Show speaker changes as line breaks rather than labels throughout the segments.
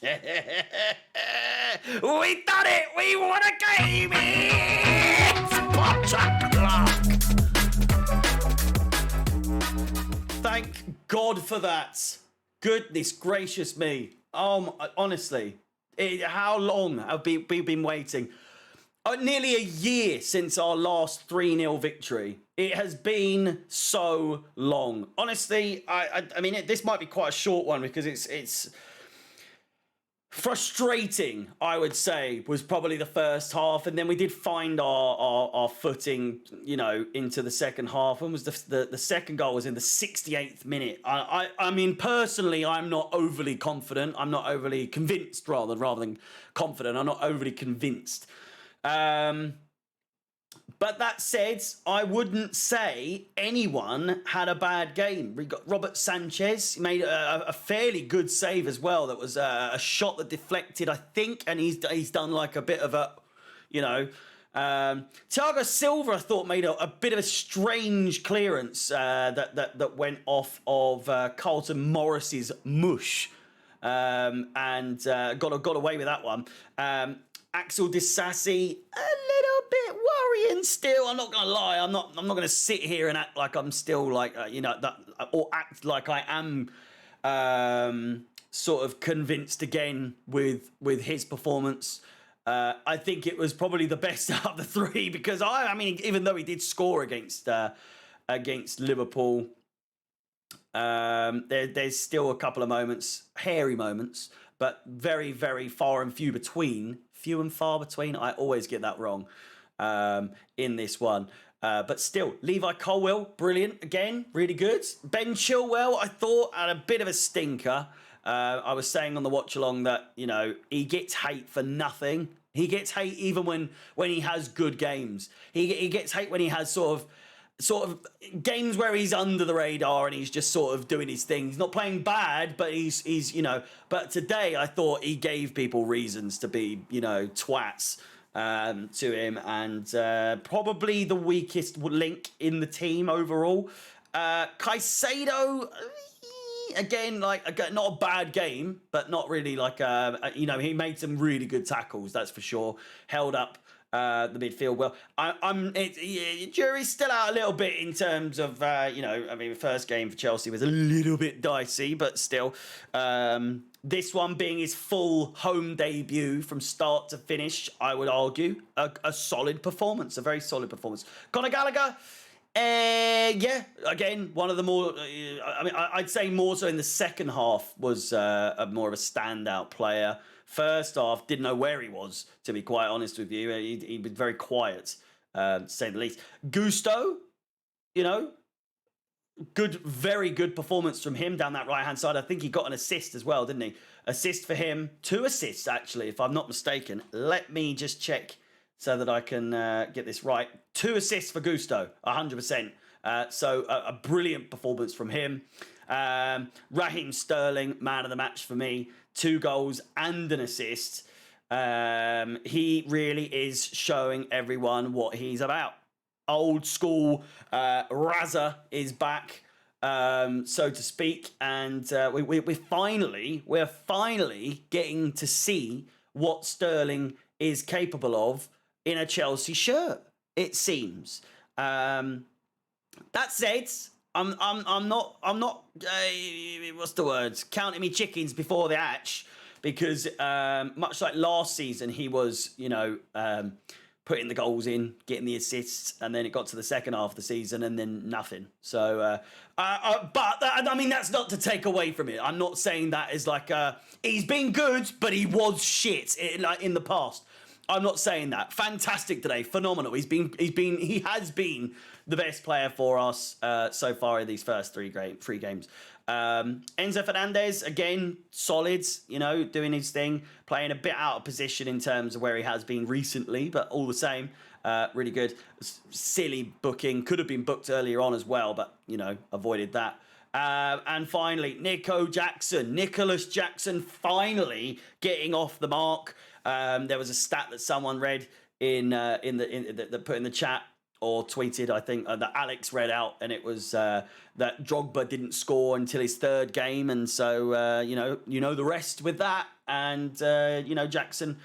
We done it! We won a game! It's Potter Clock! Thank God for that. Goodness gracious me. Honestly, how long have we been waiting? Nearly a year since our last 3-0 victory. It has been so long. Honestly, I mean, this might be quite a short one because it's frustrating, I would say, was probably the first half, and then we did find our footing, you know, into the second half. When was the second goal? Was in the 68th minute. I mean, personally, I'm not overly confident. I'm not overly convinced, rather than confident. I'm not overly convinced. But that said, I wouldn't say anyone had a bad game. We got Robert Sanchez. He made a fairly good save as well. That was a shot that deflected, I think, and he's done like a bit of a, you know. Thiago Silva, I thought, made a bit of a strange clearance that went off of Carlton Morris's mush, and got away with that one. Axel Disasi, a little bit worrying still. I'm not gonna lie. I'm not gonna sit here and act like I'm still like that, or act like I am sort of convinced again with his performance. I think it was probably the best out of the three because I mean, even though he did score against Liverpool, there's still a couple of moments, hairy moments, but very, very far and few and far between. I always get that wrong in this one. But still, Levi Colwill, brilliant again, really good. Ben Chilwell, I thought, had a bit of a stinker. I was saying on the watch along that, you know, he gets hate for nothing. He gets hate even when he has good games. He gets hate when he has sort of games where he's under the radar and he's just sort of doing his thing. He's not playing bad, but he's you know. But today I thought he gave people reasons to be, you know, twats to him, and probably the weakest link in the team overall. Caicedo, again, like not a bad game, but not really like you know, he made some really good tackles, that's for sure. Held up the midfield well. Jury's still out a little bit in terms of you know, I mean, the first game for Chelsea was a little bit dicey, but still, this one being his full home debut from start to finish, I would argue a solid performance, a very solid performance. Conor Gallagher, yeah, again, one of the more, I mean, I'd say more so in the second half was more of a standout player. First half, didn't know where he was, to be quite honest with you. He was very quiet, to say the least. Gusto, you know, good, very good performance from him down that right-hand side. I think he got an assist as well, didn't he? Assist for him. 2 assists, actually, if I'm not mistaken. Let me just check so that I can get this right. 2 assists for Gusto, 100%. So a brilliant performance from him. Raheem Sterling, man of the match for me. 2 goals and an assist. He really is showing everyone what he's about. Old school Raza is back, so to speak, and we're finally getting to see what Sterling is capable of in a Chelsea shirt. It seems. That said, I'm not what's the words? Counting me chickens before the hatch, because much like last season, he was, you know, putting the goals in, getting the assists, and then it got to the second half of the season, and then nothing. So, I mean, that's not to take away from it. I'm not saying that is like he's been good, but he was shit like in the past. I'm not saying that. Fantastic today, phenomenal. He has been the best player for us so far in these first three games. Enzo Fernandez, again, solid, you know, doing his thing, playing a bit out of position in terms of where he has been recently, but all the same, really good. Silly booking, could have been booked earlier on as well, but, you know, avoided that. And finally, Nicholas Jackson finally getting off the mark. There was a stat that someone read that put in the chat or tweeted, I think, that Alex read out, and it was that Drogba didn't score until his third game, and so you know the rest with that, and Jackson.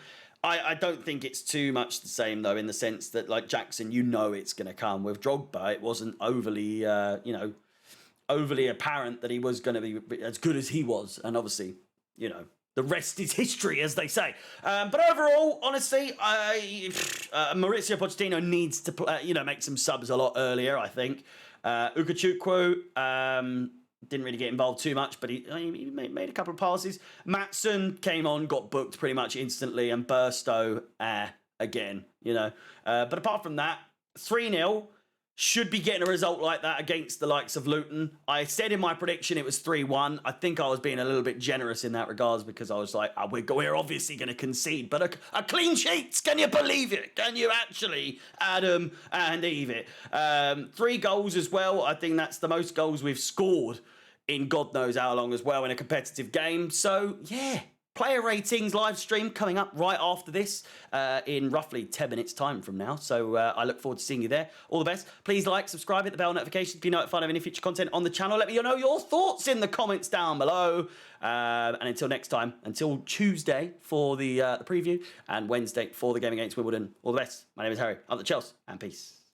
I don't think it's too much the same though, in the sense that like Jackson, it's going to come. With Drogba, it wasn't overly overly apparent that he was going to be as good as he was, and obviously the rest is history, as they say. But overall, honestly, Mauricio Pochettino needs to make some subs a lot earlier, I think. Ukachukwu didn't really get involved too much, but he made a couple of passes. Maatson came on, got booked pretty much instantly, and Burstow, again, But apart from that, 3-0. Should be getting a result like that against the likes of Luton. I said in my prediction it was 3-1. I think I was being a little bit generous in that regards, because I was like, we're obviously going to concede. But a clean sheet, can you believe it? Can you actually, Adam and Eve it? 3 goals as well. I think that's the most goals we've scored in God knows how long as well in a competitive game. So, yeah. Player ratings live stream coming up right after this in roughly 10 minutes time from now. So I look forward to seeing you there. All the best. Please like, subscribe, hit the bell notification to be notified of any future content on the channel. Let me know your thoughts in the comments down below. And until next time, until Tuesday for the preview and Wednesday for the game against Wimbledon. All the best. My name is Harry. I'm the Chelsea, and peace.